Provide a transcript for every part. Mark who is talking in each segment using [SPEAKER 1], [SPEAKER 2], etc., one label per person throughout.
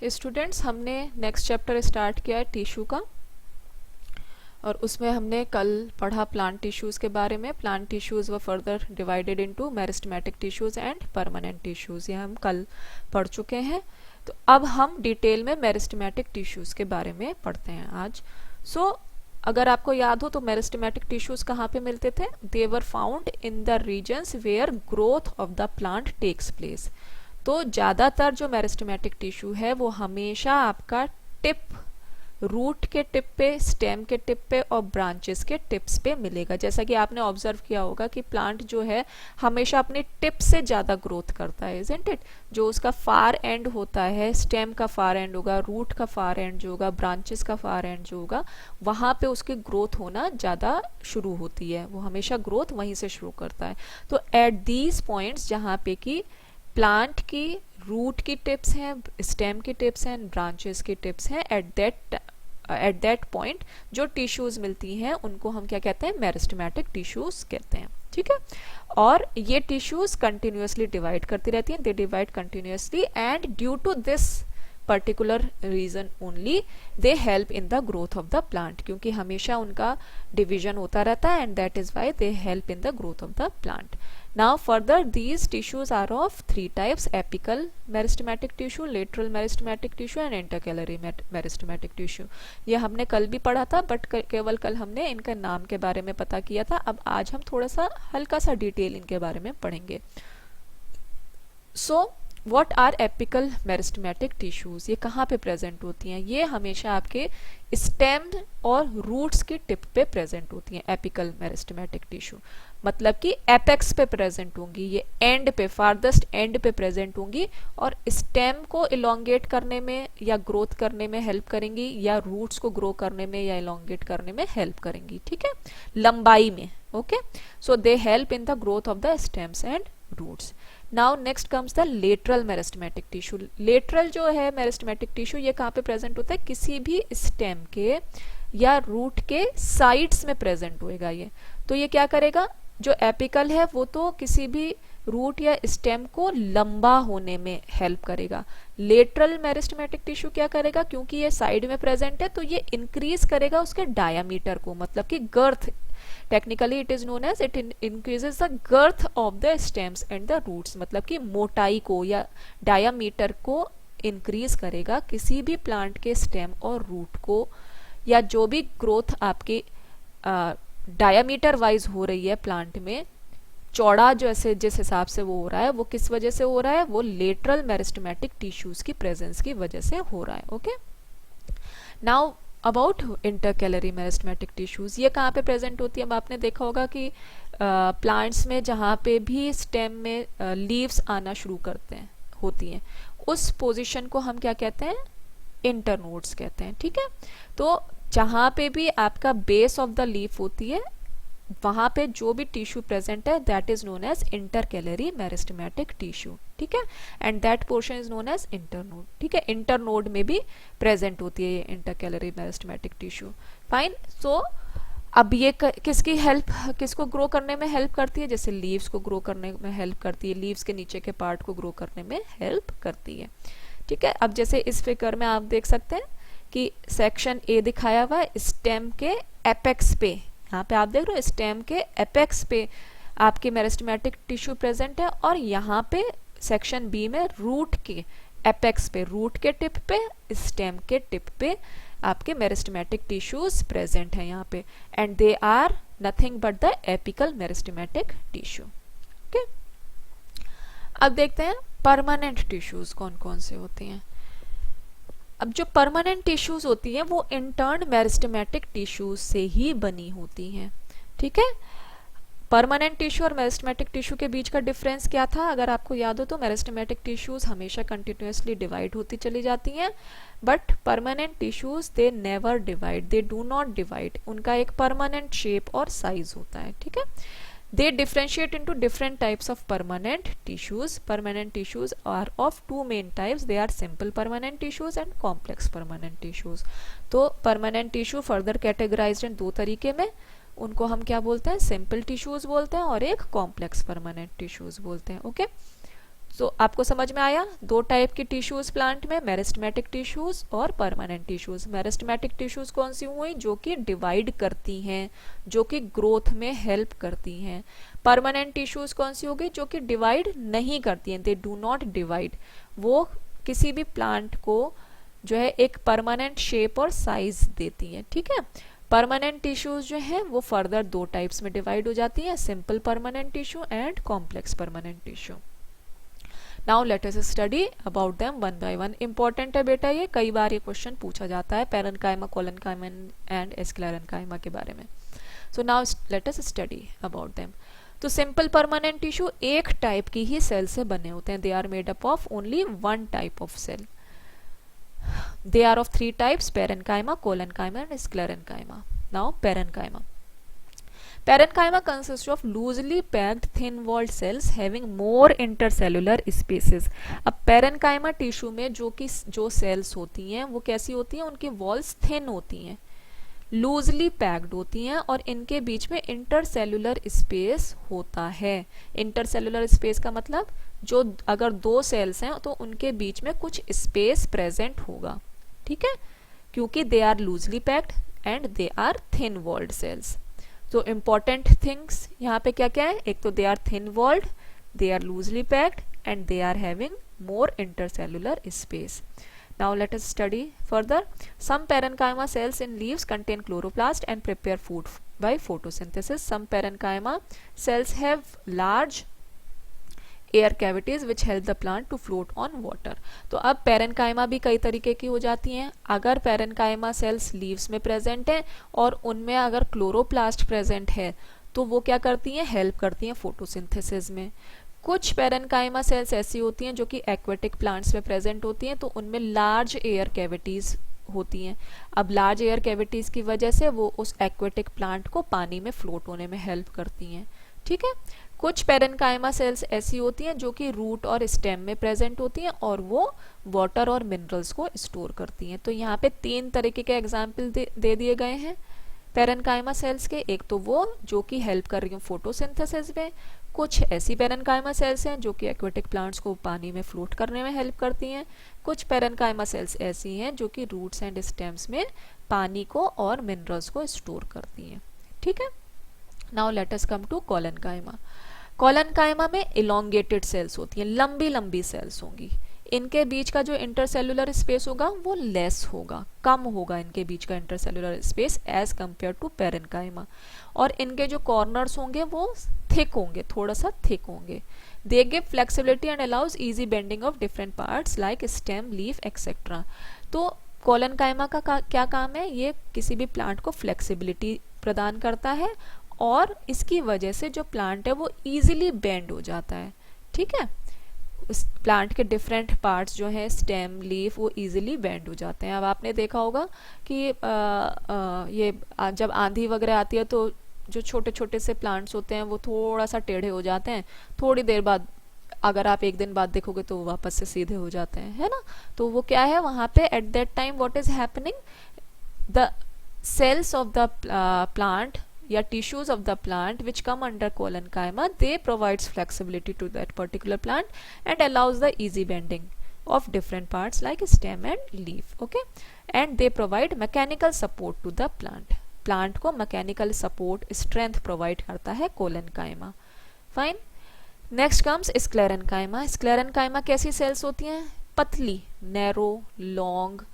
[SPEAKER 1] Students, हमने next chapter start किया है टिश्यू का, और उसमें हमने कल पढ़ा प्लांट टिश्यूज़ के बारे में. प्लांट टिश्यूज़ व further divided into meristematic tissues and permanent tissues, ये हम कल पढ़ चुके हैं. तो अब हम डिटेल में मेरिस्टेमेटिक टिश्यूज़ के बारे में पढ़ते हैं आज. अगर आपको याद हो तो मेरिस्टेमेटिक टिश्यूज़ कहाँ पे मिलते थे? They were found in the regions where growth of the plant takes place. तो ज़्यादातर जो मेरिस्टेमेटिक टिश्यू है वो हमेशा आपका टिप, रूट के टिप पे, स्टेम के टिप पे और ब्रांचेस के टिप्स पे मिलेगा. जैसा कि आपने ऑब्जर्व किया होगा कि प्लांट जो है हमेशा अपने टिप से ज़्यादा ग्रोथ करता है, इजंट इट? जो उसका फार एंड होता है, स्टेम का फार एंड होगा, रूट का फार एंड जो होगा, ब्रांचेस का फार एंड जो होगा, वहाँ पे उसकी ग्रोथ होना ज़्यादा शुरू होती है. वो हमेशा ग्रोथ वहीं से शुरू करता है. तो एट दीज पॉइंट्स जहाँ पे कि प्लांट की रूट की टिप्स हैं, स्टेम की टिप्स हैं, ब्रांचेस की टिप्स हैं, एट दैट पॉइंट जो टिश्यूज मिलती हैं उनको हम क्या कहते हैं? मेरिस्टेमेटिक टिश्यूज कहते हैं. ठीक है. और ये टिश्यूज कंटिन्यूसली डिवाइड करती रहती हैं. They divide continuously and due to this particular reason only they help in the growth of the plant, क्योंकि हमेशा उनका डिवीजन होता रहता है and that is why they help in the growth of the plant. Now further these tissues are of three types: apical meristematic tissue, lateral meristematic tissue and intercalary meristematic tissue. ये हमने कल भी पढ़ा था, but केवल कल हमने इनका नाम के बारे में पता किया था. अब आज हम थोड़ा सा हल्का सा डिटेल इनके बारे में पढ़ेंगे. What are apical meristematic tissues? ये कहाँ पे प्रेजेंट होती हैं? ये हमेशा आपके स्टेम और रूट्स की टिप पे प्रेजेंट होती हैं. एपिकल मेरिस्टेमेटिक टिश्यू मतलब कि एपेक्स पे प्रेजेंट होंगी, ये एंड पे, फारदेस्ट एंड पे प्रेजेंट होंगी और स्टेम को इलोंगेट करने में या ग्रोथ करने में हेल्प करेंगी, या रूट्स को ग्रो करने में या इलोंगेट करने में हेल्प करेंगी. ठीक है, लंबाई में. Okay, so they help in the growth of the stems and roots. Now next comes the lateral meristematic tissue. Lateral जो है मेरिस्टेमेटिक टिश्यू, ये कहाँ पे प्रेजेंट होता है? किसी भी स्टेम के या रूट के साइड्स में प्रेजेंट होएगा ये. तो ये क्या करेगा? जो एपिकल है वो तो किसी भी रूट या स्टेम को लंबा होने में हेल्प करेगा. लेटरल मेरिस्टेमेटिक टिश्यू क्या करेगा? क्योंकि ये साइड में प्रेजेंट है तो ये इंक्रीज करेगा उसके डायामीटर को, मतलब कि girth. Technically it is known as it increases the girth of the stems and the roots, मतलब कि मोटाई को या डायामीटर को इंक्रीज करेगा किसी भी प्लांट के स्टेम और रूट को, या जो भी ग्रोथ आपके डायामीटर वाइज हो रही है प्लांट में, चौड़ा जैसे जिस हिसाब से वो हो रहा है, वो किस वजह से हो रहा है? वो लेटरल मेरिस्टेमेटिक टिश्यूज की प्रेजेंस की वजह से हो रहा है. Okay, now about intercalary meristematic tissues. ये कहाँ पे प्रेजेंट होती है? अब आपने देखा होगा कि प्लांट्स में जहाँ पे भी स्टेम में लीव्स आना शुरू करते हैं, होती हैं, उस पोजीशन को हम क्या कहते हैं? इंटरनोड्स कहते हैं. ठीक है, तो जहाँ पे भी आपका बेस ऑफ द लीफ होती है वहाँ पे जो भी टिश्यू प्रेजेंट है that is known as intercalary meristematic tissue. ठीक है, and that portion is known as internode. ठीक है, इंटरनोड में भी प्रेजेंट होती है ये intercalary meristematic tissue. Fine. So अब ये किसकी हेल्प, किसको ग्रो करने में हेल्प करती है? जैसे लीव्स को ग्रो करने में हेल्प करती है, लीव्स के नीचे के पार्ट को ग्रो करने में हेल्प करती है. ठीक है, अब जैसे इस फिगर में आप देख सकते हैं कि सेक्शन ए दिखाया हुआ है स्टेम के एपेक्स पे. यहाँ पे आप देख रहे हो स्टेम के एपेक्स पे आपके मेरिस्टेमेटिक टिश्यू प्रेजेंट है, और यहाँ पे सेक्शन बी में रूट के एपेक्स पे, रूट के टिप पे, स्टेम के टिप पे आपके मेरिस्टेमेटिक टिश्यूज प्रेजेंट है यहाँ पे, and they are nothing but the apical meristematic tissue. Okay, अब देखते हैं परमानेंट टिश्यूज कौन कौन से होते हैं. अब जो परमानेंट टिश्यूज होती हैं वो इंटर्न मेरिस्टेमेटिक टिश्यूज से ही बनी होती हैं. ठीक है, परमानेंट टिश्यू और मेरिस्टेमेटिक टिश्यू के बीच का डिफरेंस क्या था? अगर आपको याद हो तो मेरिस्टेमेटिक टिश्यूज हमेशा कंटिन्यूसली डिवाइड होती चली जाती हैं, but permanent tissues they never divide, they do not divide. उनका एक परमानेंट शेप और साइज होता है. ठीक है, they differentiate into different types of permanent tissues. Permanent tissues are of two main types. They are simple permanent tissues and complex permanent tissues. तो permanent tissue further categorized in दो तरीके में. उनको हम क्या बोलते हैं? सिंपल टिश्यूज बोलते हैं और एक कॉम्प्लेक्स परमानेंट टिश्यूज बोलते हैं. ओके, तो आपको समझ में आया, दो टाइप की टिश्यूज प्लांट में, मेरिस्टेमेटिक टिश्यूज और परमानेंट टिश्यूज। मेरिस्टेमेटिक टिश्यूज कौन सी हुई, जो कि डिवाइड करती हैं, जो कि ग्रोथ में हेल्प करती हैं। परमानेंट टिश्यूज कौन सी होगी, जो कि डिवाइड नहीं करती हैं, दे डू नॉट डिवाइड, वो किसी भी प्लांट को जो है एक परमानेंट शेप और साइज देती हैं। ठीक है, परमानेंट टिश्यूज जो है वो फर्दर दो टाइप्स में डिवाइड हो जाती हैं, simple permanent tissue and complex permanent tissue. Now let us study about them one by one. Important है बेटा, ये कई बार ये क्वेश्चन पूछा जाता है पैरेन्काइमा, कोलेनकाइमा एंड स्क्लेरेन्काइमा के बारे में। So now let us study about them. तो सिंपल परमानेंट टिश्यू एक टाइप की ही सेल से बने होते हैं, they are made up of only one type of cell. They are of three types, parenchyma, collenchyma and sclerenchyma. Now parenchyma, parenchyma consists of loosely packed thin walled cells having more intercellular spaces। अब parenchyma tissue में जो sales होती हैं वो कैसी होती हैं, उनकी वॉल्स थिन होती हैं, लूजली पैक्ड होती हैं और इनके बीच में इंटरसेलुलर स्पेस होता है। इंटरसेलुलर स्पेस का मतलब जो अगर दो सेल्स हैं तो उनके बीच में कुछ स्पेस प्रेजेंट होगा। ठीक है, क्योंकि they are loosely packed and they are thin walled cells. तो इम्पॉर्टेंट थिंग्स यहाँ पे क्या क्या है, एक तो they are thin walled, they are loosely packed and they are having more intercellular space. Now let us study further. Some parenchyma cells in leaves contain chloroplast and prepare food by photosynthesis. Some parenchyma cells have large air cavities which help the plant to float on water. तो अब parenchyma भी कई तरीके की हो जाती हैं। अगर पैरेन्काइमा सेल्स लीव्स में प्रेजेंट हैं और उनमें अगर क्लोरोप्लास्ट प्रेजेंट है तो वो क्या करती हैं, हेल्प करती हैं फोटोसिंथेसिस में। कुछ पैरेन्काइमा सेल्स ऐसी होती हैं जो कि एक्वेटिक प्लांट्स में प्रेजेंट होती हैं, तो उनमें लार्ज एयर कैविटीज होती हैं। अब लार्ज एयर कैविटीज की वजह से वो उस एक्वेटिक प्लांट को पानी में फ्लोट होने में हेल्प करती हैं। ठीक है, कुछ पैरेन्काइमा सेल्स ऐसी होती हैं जो कि रूट और स्टेम में प्रेजेंट होती हैं और वो वाटर और मिनरल्स को स्टोर करती हैं। तो यहाँ पे तीन तरीके के एग्जाम्पल दे दिए गए हैं पैरेन्काइमा सेल्स के। एक तो वो जो कि हेल्प कर रही हैं फोटोसिंथेसिस में, कुछ ऐसी पैरेन्काइमा सेल्स हैं जो कि एक्वेटिक प्लांट्स को पानी में फ्लोट करने में हेल्प करती हैं, कुछ पैरेन्काइमा सेल्स ऐसी हैं जो कि रूट्स एंड स्टेम्स में पानी को और मिनरल्स को स्टोर करती हैं। ठीक है, now let us come to collenchyma. Collenchyma में इलोंगेटेड सेल्स होती हैं, लंबी लंबी सेल्स होंगी। इनके बीच का जो इंटरसेलुलर स्पेस होगा वो लेस होगा, कम होगा इनके बीच का intercellular space as compare to parenchyma. और इनके जो कॉर्नर्स होंगे वो थिक होंगे, थोड़ा सा थिक होंगे। They give flexibility and allows easy bending of different parts like stem, leaf etcetera. तो कोलेनकाइमा का क्या काम है, ये किसी भी प्लांट को फ्लेक्सिबिलिटी प्रदान करता है और इसकी वजह से जो प्लांट है वो इजीली बेंड हो जाता है। ठीक है, उस प्लांट के डिफरेंट पार्ट्स जो है स्टेम, लीफ, वो इजीली बेंड हो जाते हैं। अब आपने देखा होगा कि ये जब आंधी वगैरह आती है तो जो छोटे छोटे से प्लांट्स होते हैं वो थोड़ा सा टेढ़े हो जाते हैं, थोड़ी देर बाद अगर आप एक दिन बाद देखोगे तो वो वापस से सीधे हो जाते हैं, है ना। तो वो क्या है वहां पे at that time what is happening, the cells of the plant या tissues of the plant which come under colenchyma, they provides flexibility to that particular plant and allows the easy bending of different parts like stem and leaf. Okay, and they provide mechanical support to the plant. Plant को mechanical support, strength provide करता है colenchyma. Fine. Next comes sclerenchyma. Sclerenchyma कैसी sales होती हैं, पतली, narrow, long,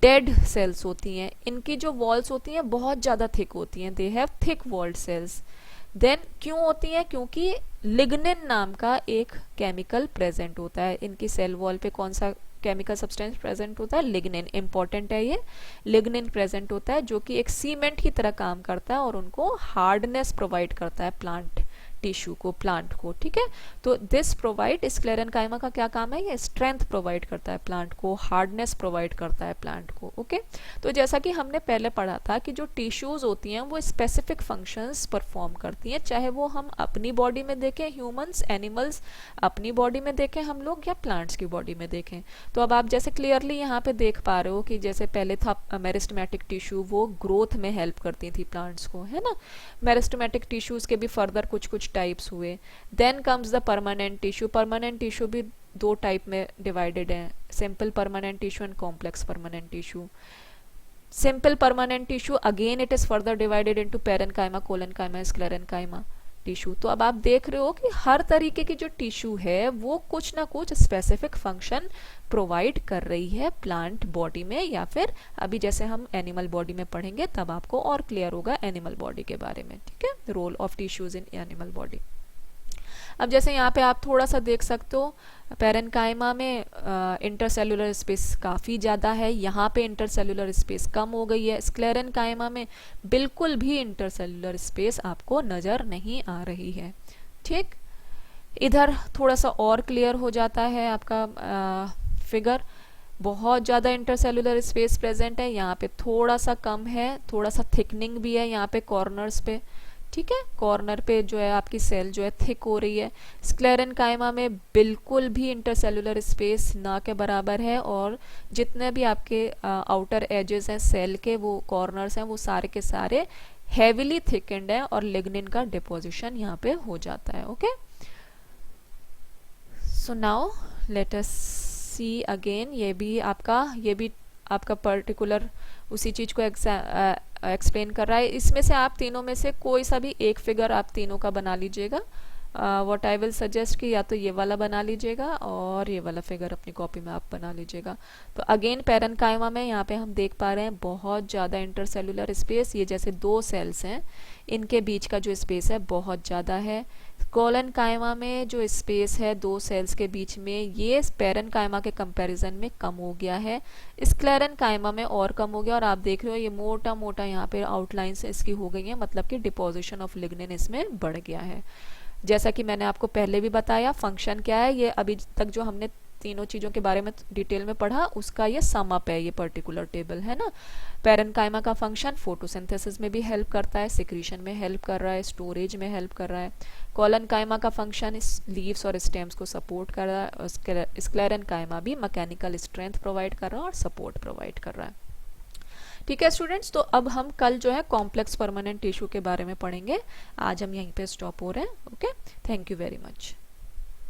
[SPEAKER 1] dead cells होती हैं। इनकी जो वॉल्स होती हैं बहुत ज़्यादा थिक होती हैं, they have thick walled cells. Then क्यों होती हैं, क्योंकि लिग्निन नाम का एक केमिकल प्रेजेंट होता है। इनकी सेल वॉल पे कौन सा केमिकल सब्सटेंस प्रेजेंट होता है, लिग्निन। इंपॉर्टेंट है ये, लिग्निन प्रेजेंट होता है जो कि एक सीमेंट की तरह काम करता है और उनको हार्डनेस प्रोवाइड करता है प्लांट टिश्यू को, प्लांट को। ठीक है, तो दिस प्रोवाइड, स्क्लेरेन्काइमा का क्या काम है, ये स्ट्रेंथ प्रोवाइड करता है प्लांट को, हार्डनेस प्रोवाइड करता है प्लांट को। ओके, तो जैसा कि हमने पहले पढ़ा था कि जो टिश्यूज होती हैं वो स्पेसिफिक फंक्शंस परफॉर्म करती हैं, चाहे वो हम अपनी बॉडी में देखें, ह्यूमंस, एनिमल्स अपनी बॉडी में देखें हम लोग, या प्लांट्स की बॉडी में देखें। तो अब आप जैसे क्लियरली यहाँ पे देख पा रहे हो कि जैसे पहले था मेरिस्टेमेटिक टिश्यू, वो ग्रोथ में हेल्प करती थी प्लांट्स को, है ना। मेरिस्टेमेटिक टिश्यूज के भी फर्दर कुछ कुछ कुछ टाइप्स हुए। Then comes the permanent tissue. Permanent tissue भी दो टाइप में डिवाइडेड है, simple permanent tissue and complex permanent tissue. Simple permanent tissue again it is further divided into parenchyma, collenchyma, sclerenchyma tissue. तो अब आप देख रहे हो कि हर तरीके की जो टिश्यू है वो कुछ ना कुछ स्पेसिफिक फंक्शन प्रोवाइड कर रही है प्लांट बॉडी में, या फिर अभी जैसे हम एनिमल बॉडी में पढ़ेंगे तब आपको और क्लियर होगा एनिमल बॉडी के बारे में, ठीक है, role of tissues in animal body. अब जैसे यहाँ पे आप थोड़ा सा देख सकते हो, पेरेन्काइमा में इंटरसेलुलर स्पेस काफ़ी ज़्यादा है, यहाँ पे इंटरसेलुलर स्पेस कम हो गई है। स्क्लेरेन्काइमा में बिल्कुल भी इंटरसेलुलर स्पेस आपको नज़र नहीं आ रही है, ठीक। इधर थोड़ा सा और क्लियर हो जाता है आपका फिगर, बहुत ज़्यादा इंटरसेलुलर स्पेस प्रेजेंट है, यहाँ पे थोड़ा सा कम है, थोड़ा सा थिकनिंग भी है यहाँ पे कॉर्नर्स पे, ठीक है, कॉर्नर पे जो है आपकी सेल जो है थिक हो रही है। स्क्लेरेन्काइमा में बिल्कुल भी इंटरसेलुलर स्पेस ना के बराबर है, और जितने भी आपके आउटर एजेस हैं सेल के, वो कॉर्नर्स हैं, वो सारे के सारे हेविली थिकेंड है और लिग्निन का डिपोजिशन यहाँ पे हो जाता है। Okay, so now let us see again, ये भी आपका पर्टिकुलर उसी चीज को एक्सप्लेन कर रहा है। इसमें से आप तीनों में से कोई सा भी एक फिगर आप तीनों का बना लीजिएगा। व्हाट आई विल सजेस्ट कि या तो ये वाला बना लीजिएगा और ये वाला फिगर अपनी कॉपी में आप बना लीजिएगा। तो अगेन पेरेन्काइमा में यहाँ पे हम देख पा रहे हैं बहुत ज़्यादा इंटरसेलुलर स्पेस, ये जैसे दो सेल्स हैं इनके बीच का जो स्पेस है बहुत ज़्यादा है। कोलेनकाइमा में जो स्पेस है दो सेल्स के बीच में, ये पेरेन्काइमा के कंपैरिजन में कम हो गया है। स्क्लेरेन्काइमा में और कम हो गया, और आप देख रहे हो ये मोटा मोटा यहाँ पे आउटलाइंस इसकी हो गई है, मतलब कि डिपोजिशन ऑफ लिग्निन इसमें बढ़ गया है। जैसा कि मैंने आपको पहले भी बताया फंक्शन क्या है, ये अभी तक जो हमने तीनों चीज़ों के बारे में डिटेल में पढ़ा उसका ये सम अप है, ये पर्टिकुलर टेबल है ना। पेरेन्काइमा का फंक्शन फोटोसिंथेसिस में भी हेल्प करता है, सिक्रीशन में हेल्प कर रहा है, स्टोरेज में हेल्प कर रहा है। कोलेनकाइमा का फंक्शन लीव्स और स्टेम्स को सपोर्ट कर रहा है, और स्क्लेरेन्काइमा भी मैकेनिकल स्ट्रेंथ प्रोवाइड कर रहा है और सपोर्ट प्रोवाइड कर रहा है। ठीक है स्टूडेंट्स, तो अब हम कल जो है कॉम्प्लेक्स परमानेंट टिश्यू के बारे में पढ़ेंगे। आज हम यहीं पे स्टॉप हो रहे हैं। Okay, thank you very much.